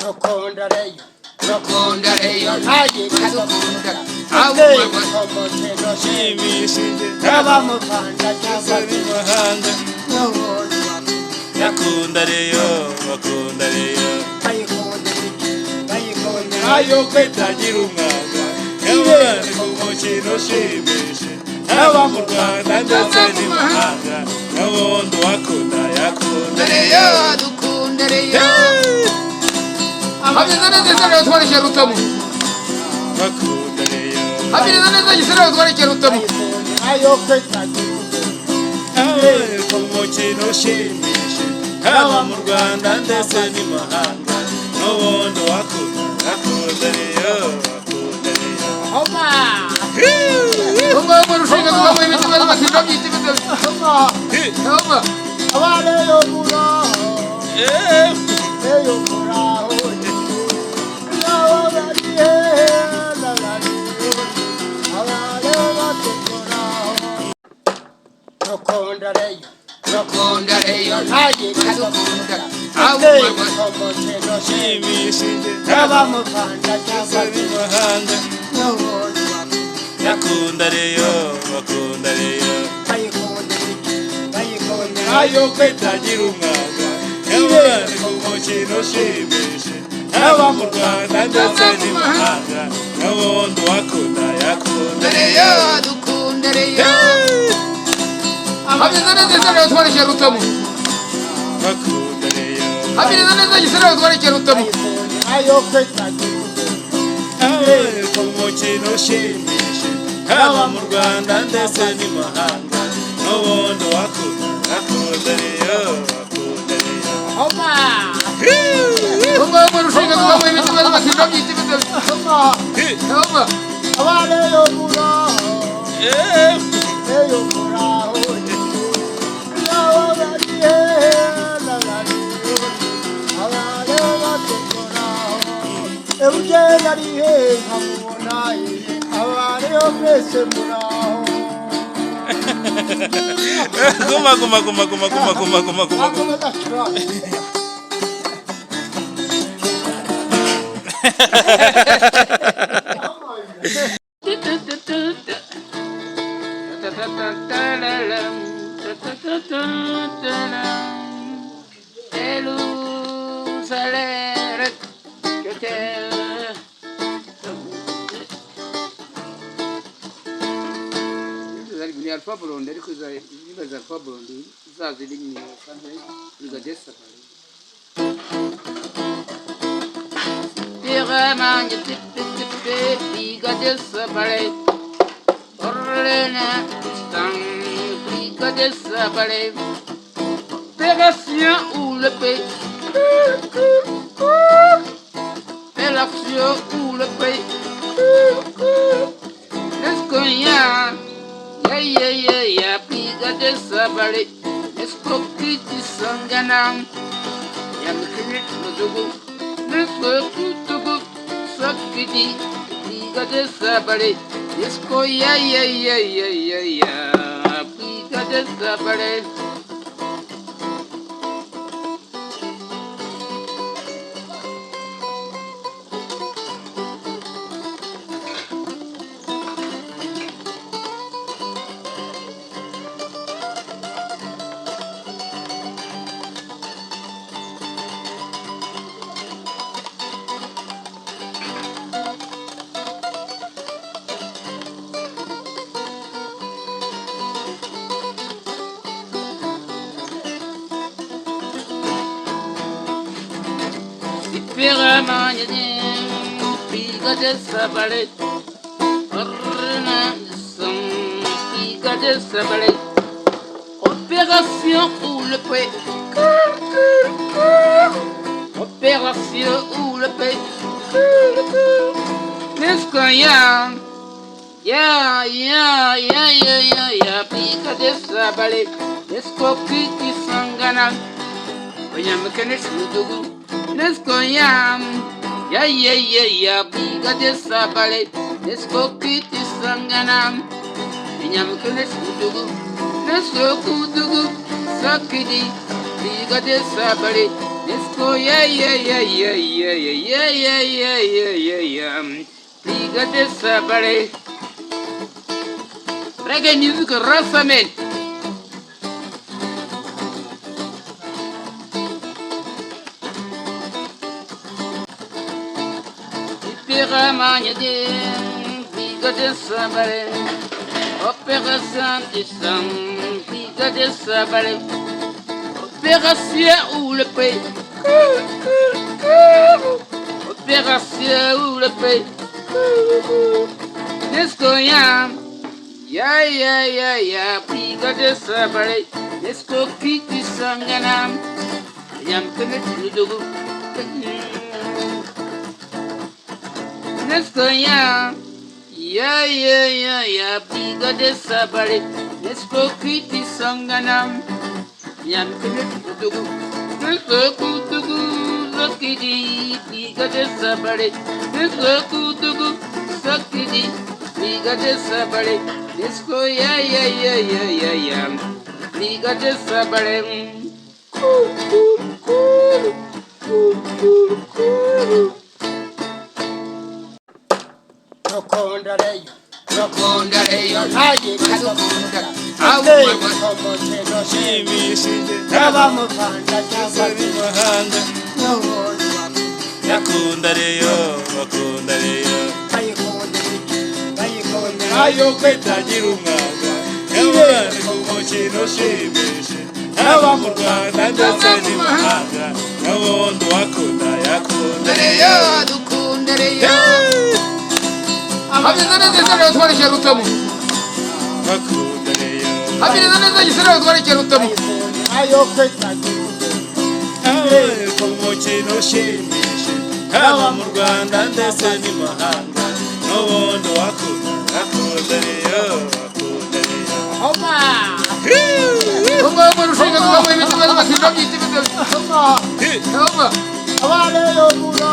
Rokondareyo, Rokondareyo, Haji Kadukunda, Awuwe Komoteno Shimishije Abamuvanda Cyabari Mahanga N'ubuntu Yakundareyo Bakundareyo Bayikunde Ayo kwetagira umwanga Y'abana ku mukino ushimishije Haba mu Rwanda ndetse n'imahanga N'ubundi wakunda yakundareyo Dukundareyo Habiriza neza Israel twarekera Rutamu Bakundareyo Habiriza neza Israel twarekera Rutamu Ayo kwetagira Abana ku mukino ushimishije Haba mu Rwanda ndetse n'imahanga N'ubundi wakunda yakundareyo Homa Homa rushinga tukamuha ibiti maze batinda byita ibiti Homa Abareyo muraho Eyo muraho N'ababariye N'abariye Abareyo batukoraho Rokondareyo Rokondareyo, Haji Kadukunda, Awuwe Komoteno Shimishije Abamuvanda Cyabari mahanga N'ubuntu Yakundareyo Bakundareyo Bayikunde Ayo kwetagira umwanga Y'abana ku mukino ushimishije Haba mu Rwanda ndetse n'imahanga N'ubundi wakunda yakundareyo Dukundareyo Habiriza neza Israel twarekera Rutamu Bakundareyo Habiriza neza Israel twarekera Rutamu Ayo kwetagira Abana ku mukino ushimishije Haba mu Rwanda ndetse n'imahanga N'ubundi wakunda yakundareyo Homa Homa rushinga tukamuha ibiti maze batinda byita ibiti Homa Abareyo muraho Eyo muraho N'ababariye N'abariye Abareyo batukoraho Ebugeni arihe nkamubona Abareyo mwese muraho Guma Akomeza curanga Alfa blonde ariko iza alfa blonde zaziri nyine kandi igadesa bari Tira mange tipe igadesa bari Orlena stan igadesa bari Opération ou le pays Fais l'action ou le pays Let's go yeah Yeah, piga de sabale, escopiti sanganam. Yamkrit mudugu, nescoputugu, sakiti, piga de sabale, esco piga de sabale. Piga de sabale, orna piga de sabale. Opération ou le prêt. Opération ou le prêt. N'est-ce que piga de sabale. N'est-ce que kiki sangana. Voyons me connaître le dougou. N'est-ce que piga de sabale. N'est-ce que kiki sangana. Voyons me connaître le dougou. N'est-ce que kudugu sakidi. Piga de sabale. Let's go, yeah, yeah, yeah, yeah, yeah, yeah, yeah, yeah, yeah, yeah, yeah. Liga de sabare. Reggae music rasa men. Opéra Magnédé, Liga de sabare. Opéra Saint-Islam, Liga de sabare. Opération ou le pays. Opération ou le pays. Let's go, yeah. Yeah, yeah, yeah, yeah. Liga de sabare. Let's go, Kiti Sanganam. Yam Kenetudugu. Let's go, yeah. Yeah, yeah, yeah, yeah. Liga de sabare. Let's go, Kiti Sanganam. Yam Kenetudugu. Let's go, Kutugu. Sakidi. Liga de sabare. Let's go, Kutugu. Sakidi. Liga de sabare. Let's go, yeah, yeah, yeah, yeah, yeah, yeah. Liga de sabare. Rokonda reyo haje kadukunda awu komoteno shimishije n'abamuvanga cyangwa n'imahanga yakunda reyo bayikonde ayo kwetagira umwanga yabane ku mukino ushimishije haba mu Rwanda ndetse n'imahanga n'ubundi yakunda reyo dukunda reyo Habis neza utwara cyarutamo bakunda reyo Habis neza gisera utwara cyarutamo ayo kwetagira ku mukino ushimishije haba mu Rwanda ndetse n'imahanga n'ubundi yakunda reyo Homa Homa rushinga kubaho ibintu bibazo batinda byitibyo Homa abale yo mura